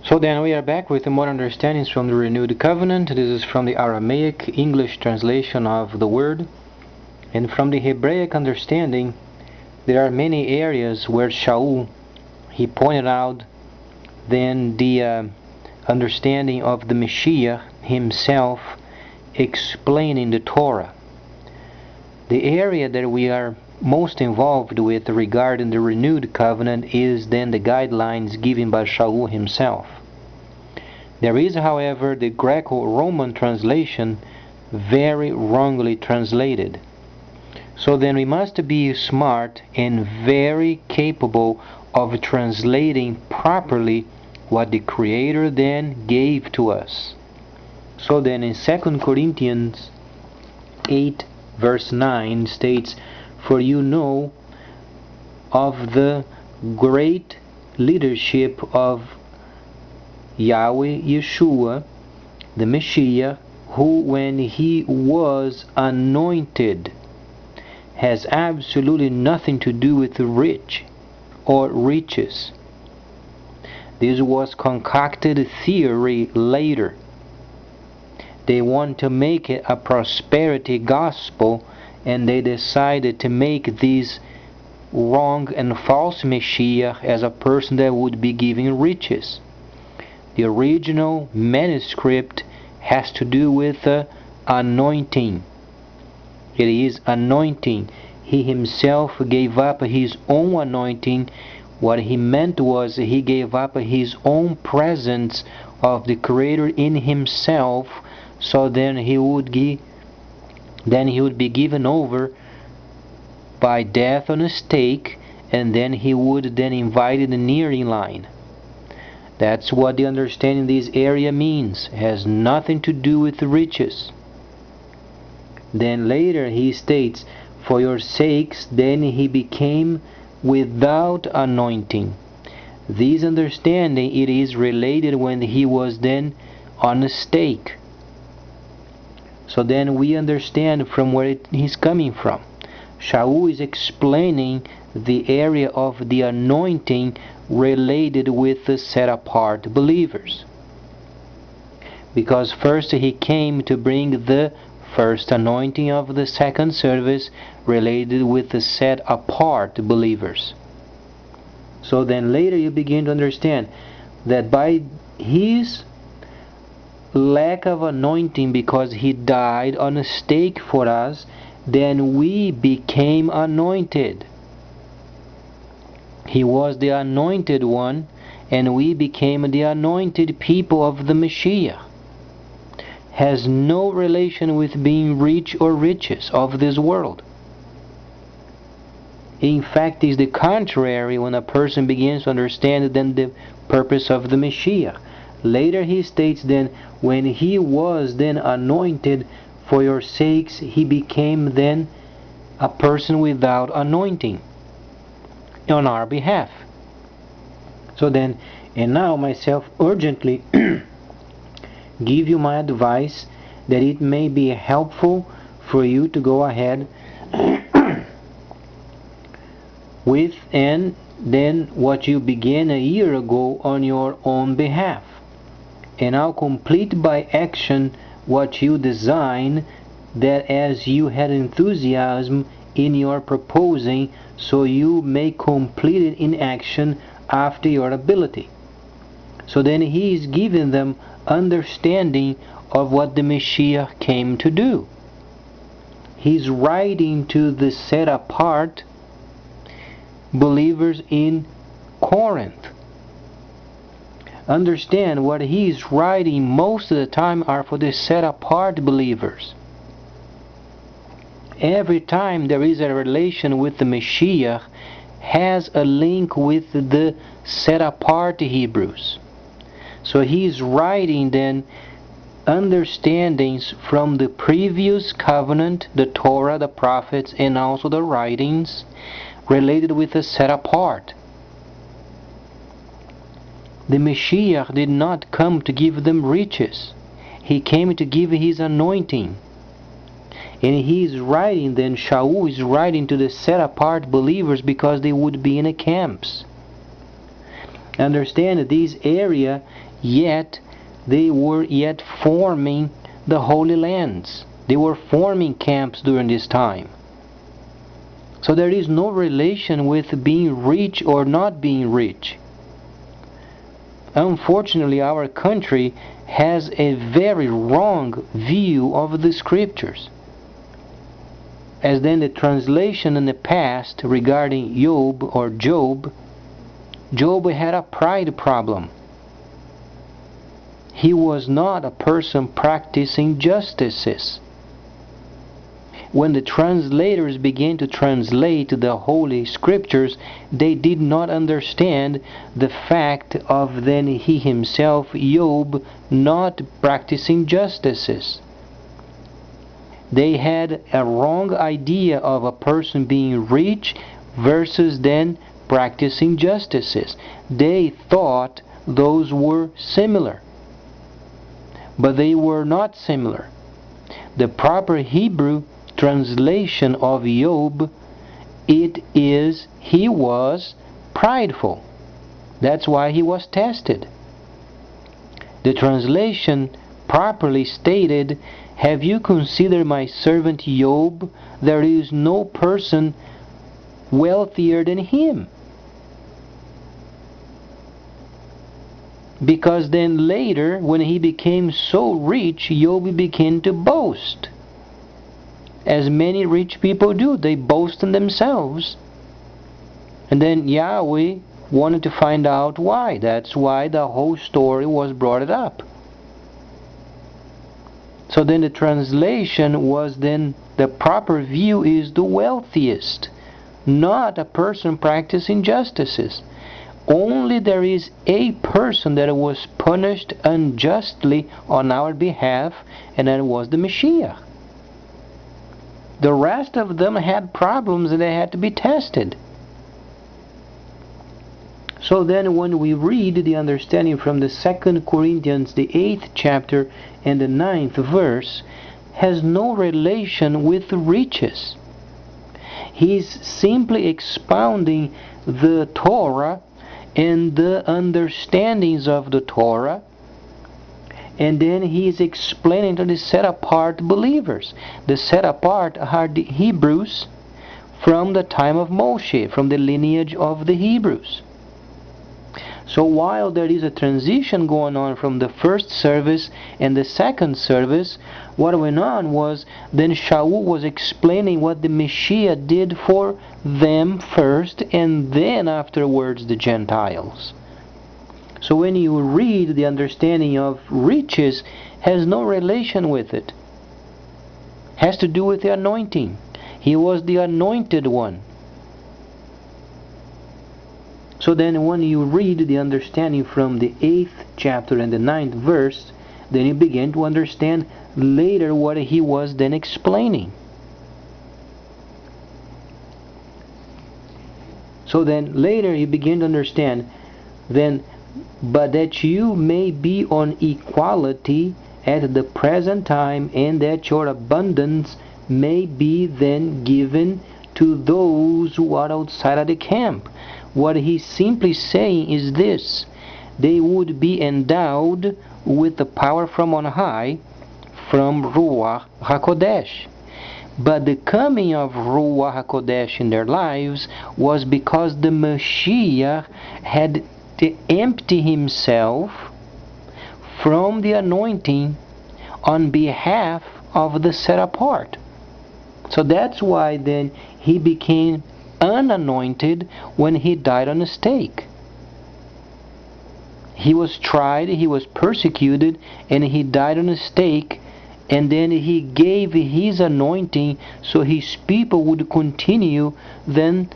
So then we are back with more understandings from the Renewed Covenant. This is from the Aramaic English translation of the word. And from the Hebraic understanding, there are many areas where Shaul, he pointed out then the understanding of the Mashiyach himself explaining the Torah. The area that we are most involved with regarding the renewed covenant is then the guidelines given by Shaul himself. There is, however, the Greco-Roman translation very wrongly translated. So then we must be smart and very capable of translating properly what the Creator then gave to us. So then in 2 Corinthians 8 verse 9 states, "For you know of the great leadership of Yahweh Yeshua, the Mashiyach, who when he was anointed has absolutely nothing to do with the rich or riches." This was concocted theory later. They want to make it a prosperity gospel, and they decided to make this wrong and false Mashiyach as a person that would be giving riches. The original manuscript has to do with anointing. It is anointing. He himself gave up his own anointing. What he meant was he gave up his own presence of the Creator in himself, so then he would be given over by death on a stake, and then he would then invite the nearing line. That's what the understanding this area means. It has nothing to do with riches. Then later he states, "For your sakes then he became without anointing." This understanding, it is related when he was then on a stake. So then we understand from where he's coming from. Shaul is explaining the area of the anointing related with the set-apart believers. Because first he came to bring the first anointing of the second service related with the set-apart believers. So then later you begin to understand that by his lack of anointing, because he died on a stake for us, then we became anointed. He was the anointed one, and we became the anointed people of the Mashiyach. Has no relation with being rich or riches of this world. In fact, is the contrary when a person begins to understand then the purpose of the Mashiyach. Later he states then, when he was then anointed for your sakes, he became then a person without anointing on our behalf. So then, and now myself urgently give you my advice that it may be helpful for you to go ahead with and then what you began a year ago on your own behalf. And I'll complete by action what you design, that as you had enthusiasm in your proposing, so you may complete it in action after your ability. So then he is giving them understanding of what the Mashiyach came to do. He's writing to the set-apart believers in Corinth. Understand, what he is writing most of the time are for the set-apart believers. Every time there is a relation with the Mashiyach, has a link with the set-apart Hebrews. So he is writing then understandings from the previous covenant, the Torah, the prophets, and also the writings related with the set-apart. The Mashiyach did not come to give them riches. He came to give his anointing. And he is writing then, Shaul is writing to the set-apart believers because they would be in the camps. Understand that this area yet they were yet forming the Holy Lands. They were forming camps during this time. So there is no relation with being rich or not being rich. Unfortunately, our country has a very wrong view of the scriptures. As then the translation in the past regarding Job had a pride problem. He was not a person practicing justices. When the translators began to translate the Holy Scriptures, they did not understand the fact of then he himself, Job, not practicing justices. They had a wrong idea of a person being rich versus then practicing justices. They thought those were similar, but they were not similar. The proper Hebrew translation of Job, it is, he was prideful. That's why he was tested. The translation properly stated, have you considered my servant Job? There is no person wealthier than him. Because then later, when he became so rich, Job began to boast. As many rich people do, they boast in themselves. And then Yahweh wanted to find out why. That's why the whole story was brought up. So then the translation was then, the proper view is the wealthiest, not a person practicing justices. Only there is a person that was punished unjustly on our behalf, and that was the Mashiyach. The rest of them had problems and they had to be tested. So then when we read the understanding from the 2 Corinthians, the 8th chapter and the 9th verse, has no relation with riches. He's simply expounding the Torah and the understandings of the Torah, and then he is explaining to the set-apart believers. The set-apart are the Hebrews from the time of Moshe, from the lineage of the Hebrews. So while there is a transition going on from the first service and the second service, what went on was then Shaul was explaining what the Messiah did for them first, and then afterwards the Gentiles. So when you read, the understanding of riches has no relation with it. Has to do with the anointing. He was the anointed one. So then when you read the understanding from the 8th chapter and the 9th verse, then you begin to understand later what he was then explaining. So then later you begin to understand, then, but that you may be on equality at the present time, and that your abundance may be then given to those who are outside of the camp. What he's simply saying is this: they would be endowed with the power from on high, from Ruach HaKodesh. But the coming of Ruach HaKodesh in their lives was because the Mashiyach had to empty himself from the anointing on behalf of the set apart. So that's why then he became unanointed when he died on a stake. He was tried, he was persecuted, and he died on a stake, and then he gave his anointing so his people would continue then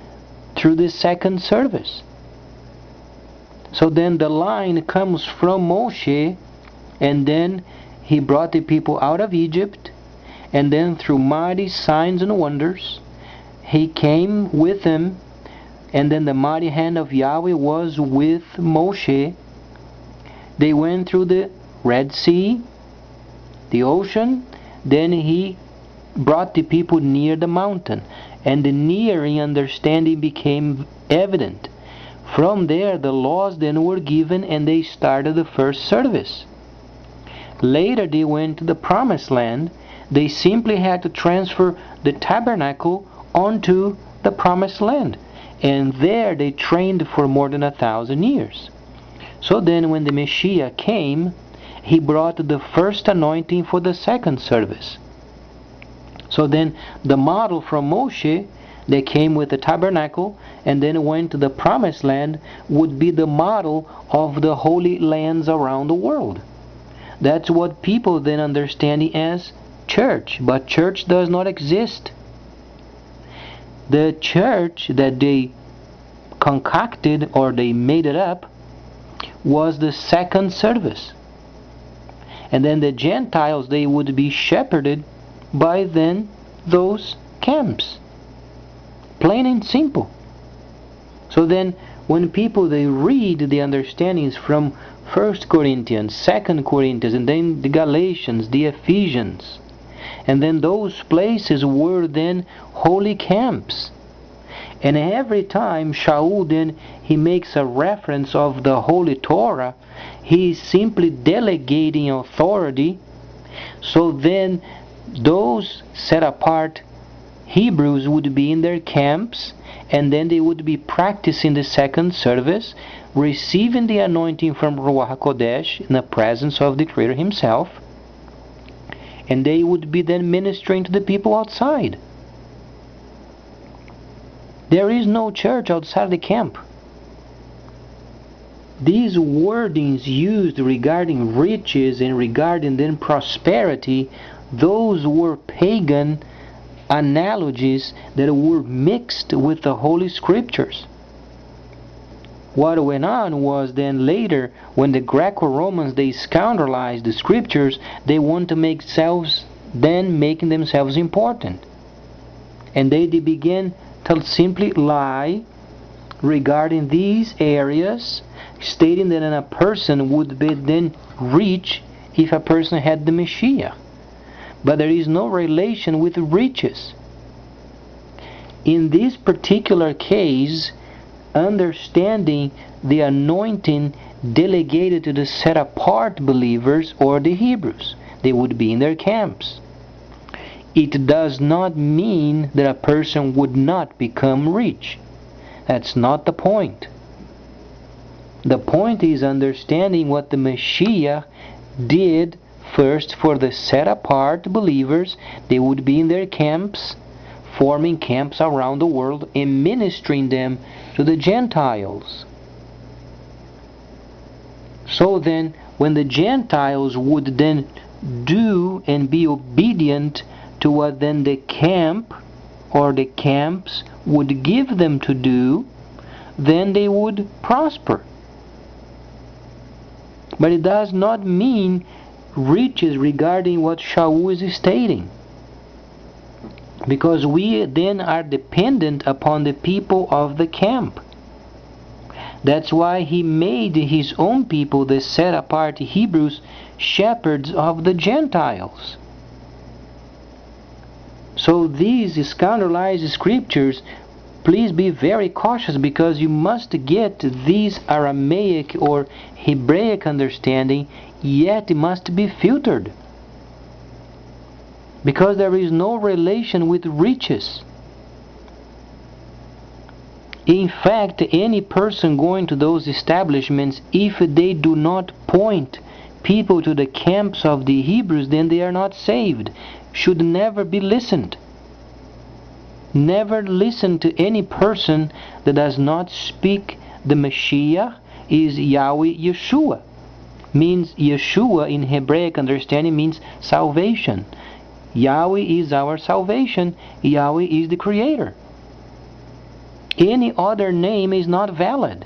through the second service. So then the line comes from Moshe, and then he brought the people out of Egypt, and then through mighty signs and wonders he came with them, and then the mighty hand of Yahweh was with Moshe. They went through the Red Sea, the ocean, then he brought the people near the mountain, and the nearing understanding became evident. From there, the laws then were given and they started the first service. Later, they went to the Promised Land. They simply had to transfer the tabernacle onto the Promised Land. And there they trained for more than 1,000 years. So then when the Mashiyach came, he brought the first anointing for the second service. So then the model from Moshe, they came with the tabernacle and then went to the Promised Land, would be the model of the holy lands around the world. That's what people then understand as church, but church does not exist. The church that they concocted or they made it up was the second service. And then the Gentiles, they would be shepherded by then those camps. Plain and simple. So then when people they read the understandings from 1 Corinthians, 2 Corinthians, and then the Galatians, the Ephesians, and then those places were then holy camps. And every time Shaul then he makes a reference of the Holy Torah, he is simply delegating authority. So then those set apart Hebrews would be in their camps, and then they would be practicing the second service, receiving the anointing from Ruach HaKodesh in the presence of the Creator Himself, and they would be then ministering to the people outside. There is no church outside the camp. These wordings used regarding riches and regarding then prosperity, those were pagan analogies that were mixed with the Holy Scriptures. What went on was then later, when the Greco-Romans they scoundrelized the Scriptures, they want to make making themselves important, and they began to simply lie regarding these areas, stating that a person would be then rich if a person had the Mashiyach. But there is no relation with riches. In this particular case, understanding the anointing delegated to the set-apart believers or the Hebrews, they would be in their camps. It does not mean that a person would not become rich. That's not the point. The point is understanding what the Mashiyach did first for the set-apart believers. They would be in their camps, forming camps around the world and ministering them to the Gentiles. So then, when the Gentiles would then do and be obedient to what then the camp or the camps would give them to do, then they would prosper. But it does not mean riches regarding what Shaul is stating, because we then are dependent upon the people of the camp. That's why he made his own people, the set-apart Hebrews, shepherds of the Gentiles. So these scandalized scriptures, please be very cautious, because you must get these Aramaic or Hebraic understanding, yet it must be filtered, because there is no relation with riches. In fact, any person going to those establishments, if they do not point people to the camps of the Hebrews, then they are not saved. Should never be listened. Never listen to any person that does not speak the Mashiyach is Yahweh Yeshua. Means Yeshua in Hebraic understanding means salvation. Yahweh is our salvation. Yahweh is the Creator. Any other name is not valid.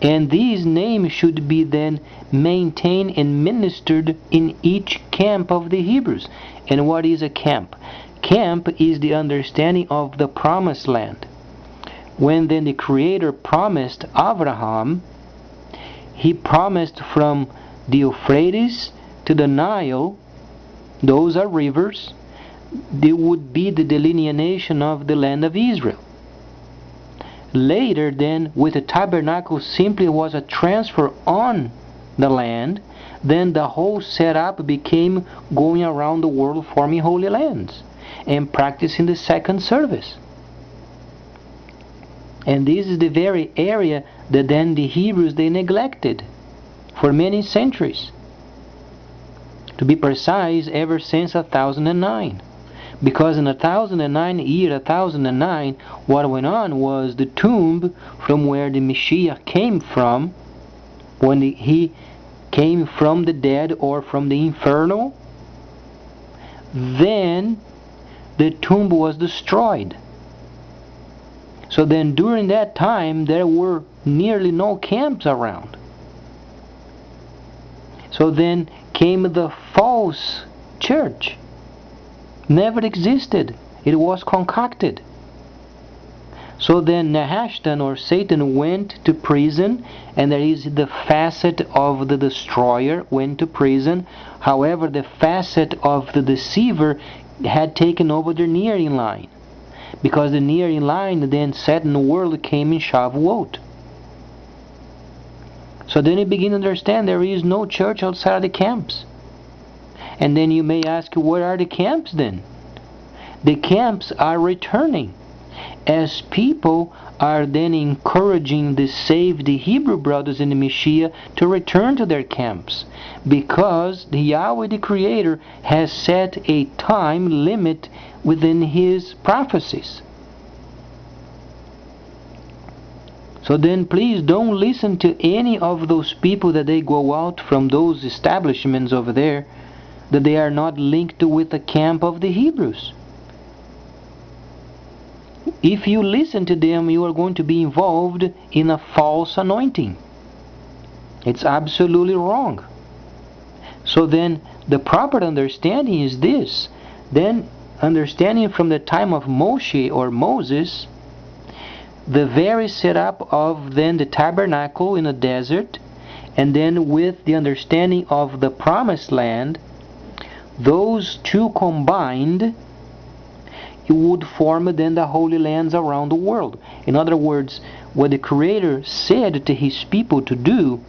And these names should be then maintained and ministered in each camp of the Hebrews. And what is a camp? Camp is the understanding of the Promised Land. When then the Creator promised Abraham, He promised from the Euphrates to the Nile, those are rivers, they would be the delineation of the land of Israel. Later then, with the tabernacle simply was a transfer on the land, then the whole setup became going around the world forming holy lands and practicing the second service. And this is the very area that then the Hebrews they neglected for many centuries. To be precise, ever since 1009. Because in 1009, what went on was the tomb from where the Mashiyach came from, when he came from the dead or from the inferno, then the tomb was destroyed. So then during that time there were nearly no camps around. So then came the false church. Never existed. It was concocted. So then Nehushtan or Satan went to prison, and there is the facet of the destroyer went to prison. However, the facet of the deceiver had taken over the nearing line, because the nearing line then Satan's world came in Shavuot. So then you begin to understand there is no church outside of the camps. And then you may ask, what are the camps then? The camps are returning, as people are then encouraging the saved Hebrew brothers in the Mashiyach to return to their camps, because the Yahweh the Creator has set a time limit within His prophecies. So then please don't listen to any of those people that they go out from those establishments over there, that they are not linked with the camp of the Hebrews. If you listen to them, you are going to be involved in a false anointing. It's absolutely wrong. So then the proper understanding is this. Then understanding from the time of Moshe or Moses, the very setup of then the tabernacle in the desert, and then with the understanding of the promised land, those two combined, it would form then the holy lands around the world. In other words, what the Creator said to His people to do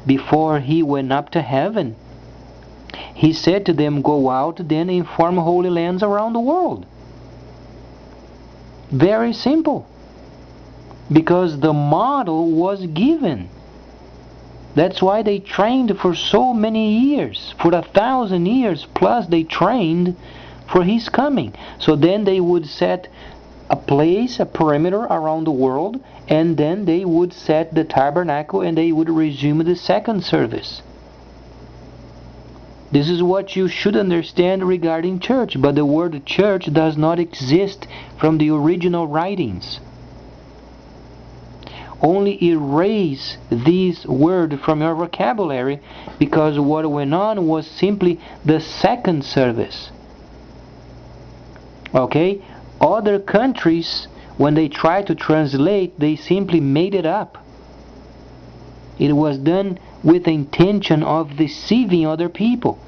before He went up to heaven, He said to them, go out then and form holy lands around the world. Very simple. Because the model was given. That's why they trained for so many years. For 1,000 years plus they trained for His coming. So then they would set a place, a perimeter around the world, and then they would set the tabernacle and they would resume the second service. This is what you should understand regarding church. But the word church does not exist from the original writings. Only erase this word from your vocabulary, because what went on was simply the second service. Okay? Other countries, when they try to translate, they simply made it up. It was done with the intention of deceiving other people.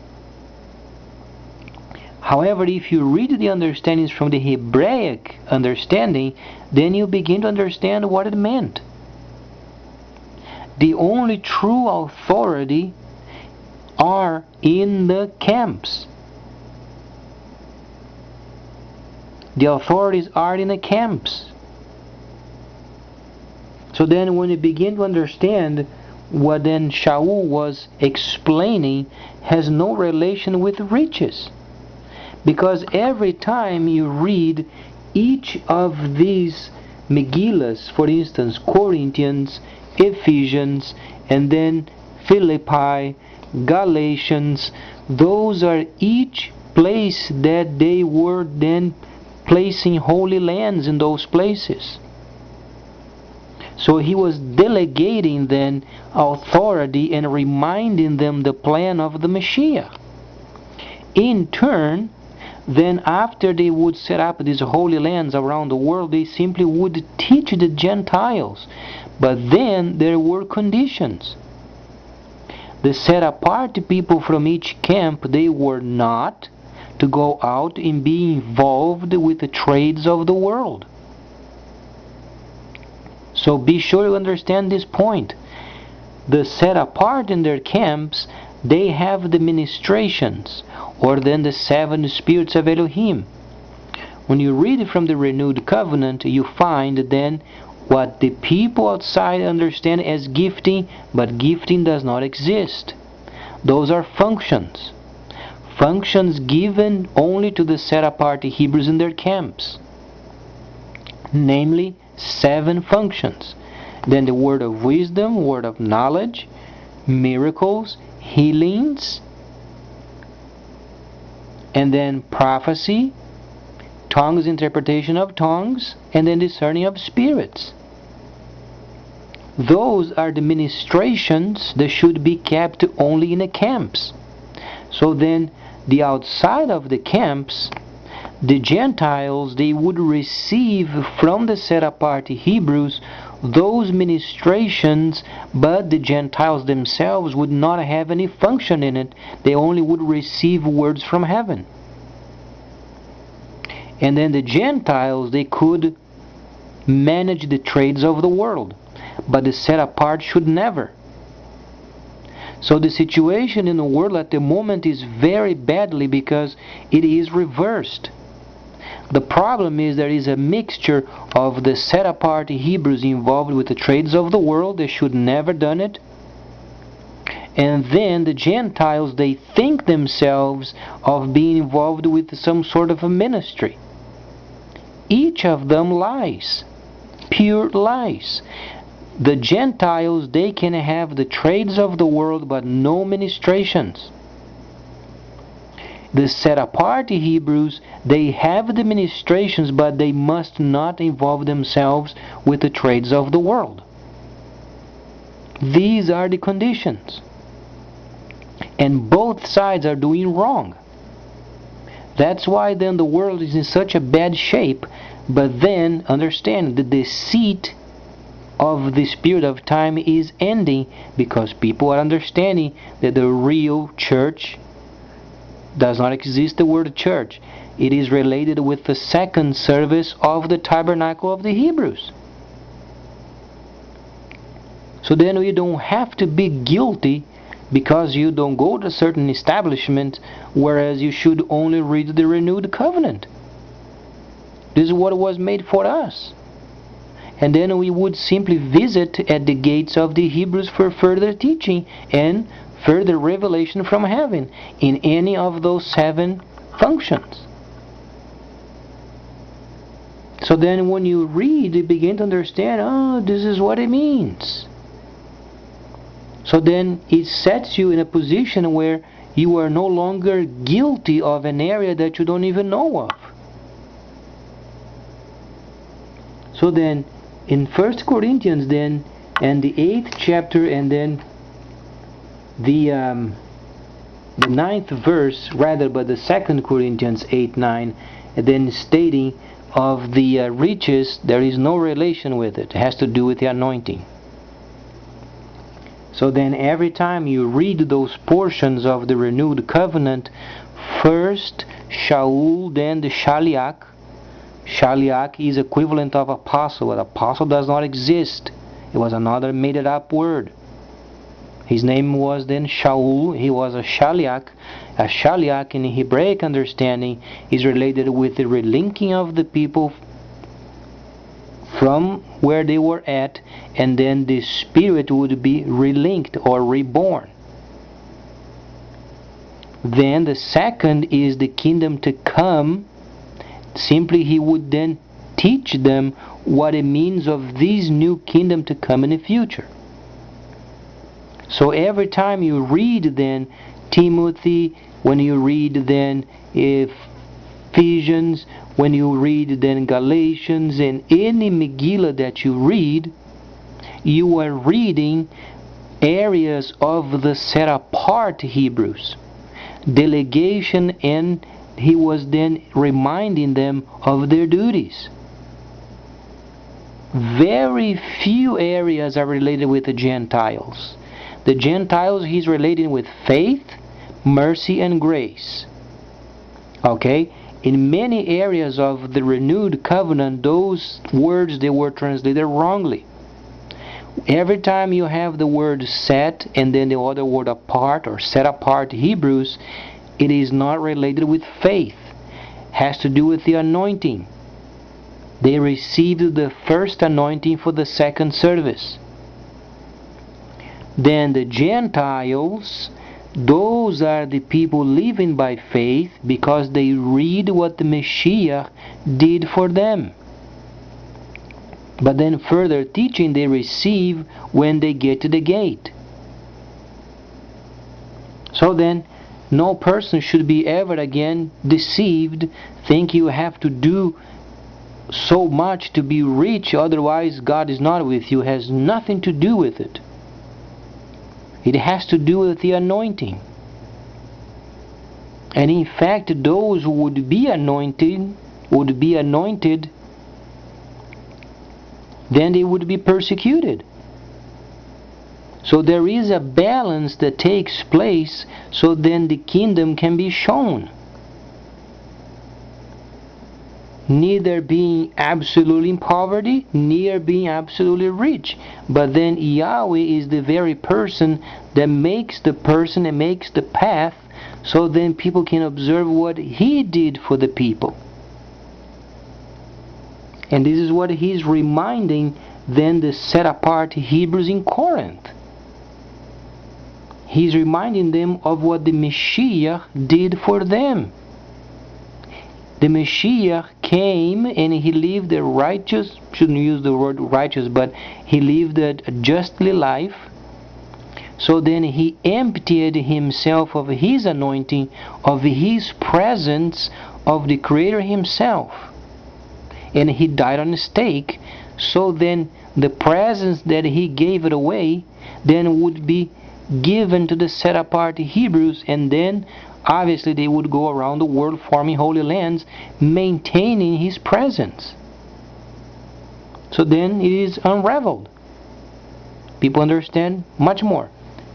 However, if you read the understandings from the Hebraic understanding, then you begin to understand what it meant. The only true authority are in the camps. The authorities are in the camps. So then when you begin to understand what then Shaul was explaining has no relation with riches. Because every time you read each of these Megillas, for instance, Corinthians, Ephesians, and then Philippi, Galatians, those are each place that they were then placing holy lands in those places. So he was delegating then authority and reminding them the plan of the Mashiyach. In turn, then after they would set up these holy lands around the world, they simply would teach the Gentiles. But then there were conditions. The set apart people from each camp, they were not to go out and be involved with the trades of the world. So be sure you understand this point. The set apart in their camps, they have the ministrations, or then the 7 spirits of Elohim. When you read from the renewed covenant, you find then what the people outside understand as gifting, but gifting does not exist. Those are functions. Functions given only to the set apart Hebrews in their camps. Namely, 7 functions. Then the word of wisdom, word of knowledge, miracles, healings, and then prophecy, tongues, interpretation of tongues, and then discerning of spirits. Those are the ministrations that should be kept only in the camps. So then, the outside of the camps, the Gentiles, they would receive from the set-apart Hebrews those ministrations, but the Gentiles themselves would not have any function in it. They only would receive words from heaven. And then the Gentiles, they could manage the trades of the world, but the set-apart should never. So the situation in the world at the moment is very badly because it is reversed. The problem is there is a mixture of the set-apart Hebrews involved with the trades of the world. They should never done it. And then the Gentiles, they think themselves of being involved with some sort of a ministry. Each of them lies. Pure lies. The Gentiles, they can have the trades of the world but no ministrations. The set-apart Hebrews, they have the ministrations, but they must not involve themselves with the trades of the world. These are the conditions. And both sides are doing wrong. That's why then the world is in such a bad shape. But then understand the deceit of the spirit of time is ending, because people are understanding that the real church does not exist. The word church, it is related with the second service of the tabernacle of the Hebrews. So then we don't have to be guilty because you don't go to a certain establishment, whereas you should only read the renewed covenant. This is what was made for us. And then we would simply visit at the gates of the Hebrews for further teaching and further revelation from heaven in any of those 7 functions. So then when you read, you begin to understand, oh, this is what it means. So then it sets you in a position where you are no longer guilty of an area that you don't even know of. So then in 1 Corinthians then, and the 8th chapter, and then the 9th verse, rather, but the 2 Corinthians 8:9, and then stating of the riches, there is no relation with it. It has to do with the anointing. So then every time you read those portions of the renewed covenant, first Shaul, then the Shaliach. Shaliach is equivalent of apostle. An apostle does not exist. It was another made it up word. His name was then Shaul. He was a Shaliach. A Shaliach in Hebraic understanding is related with the relinking of the people from where they were at, and then the spirit would be relinked or reborn. Then the second is the kingdom to come. Simply he would then teach them what it means of this new kingdom to come in the future. So every time you read then Timothy, when you read then Ephesians, when you read then Galatians, and any Megillah that you read, you are reading areas of the set apart Hebrews, delegation, and he was then reminding them of their duties. Very few areas are related with the Gentiles. The Gentiles he's relating with faith, mercy, and grace. Okay? In many areas of the renewed covenant, those words, they were translated wrongly. Every time you have the word set and then the other word apart or set apart Hebrews, it is not related with faith. It has to do with the anointing. They received the first anointing for the second service. Then the Gentiles, those are the people living by faith because they read what the Mashiyach did for them. But then further teaching they receive when they get to the gate. So then, no person should be ever again deceived, think you have to do so much to be rich, otherwise God is not with you. It has nothing to do with it. It has to do with the anointing. And in fact, those who would be anointed, then they would be persecuted. So there is a balance that takes place, so then the kingdom can be shown. Neither being absolutely in poverty, neither being absolutely rich. But then Yahweh is the very person that makes the person and makes the path, so then people can observe what He did for the people. And this is what He's reminding then the set apart Hebrews in Corinth. He's reminding them of what the Mashiyach did for them. The Mashiyach came and He lived a righteous, shouldn't use the word righteous, but He lived a justly life. So then He emptied Himself of His anointing, of His presence, of the Creator Himself. And He died on a stake, so then the presence that He gave it away then would be given to the set apart Hebrews, and then obviously they would go around the world forming holy lands, maintaining His presence. So then it is unraveled. People understand much more.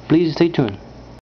Please stay tuned.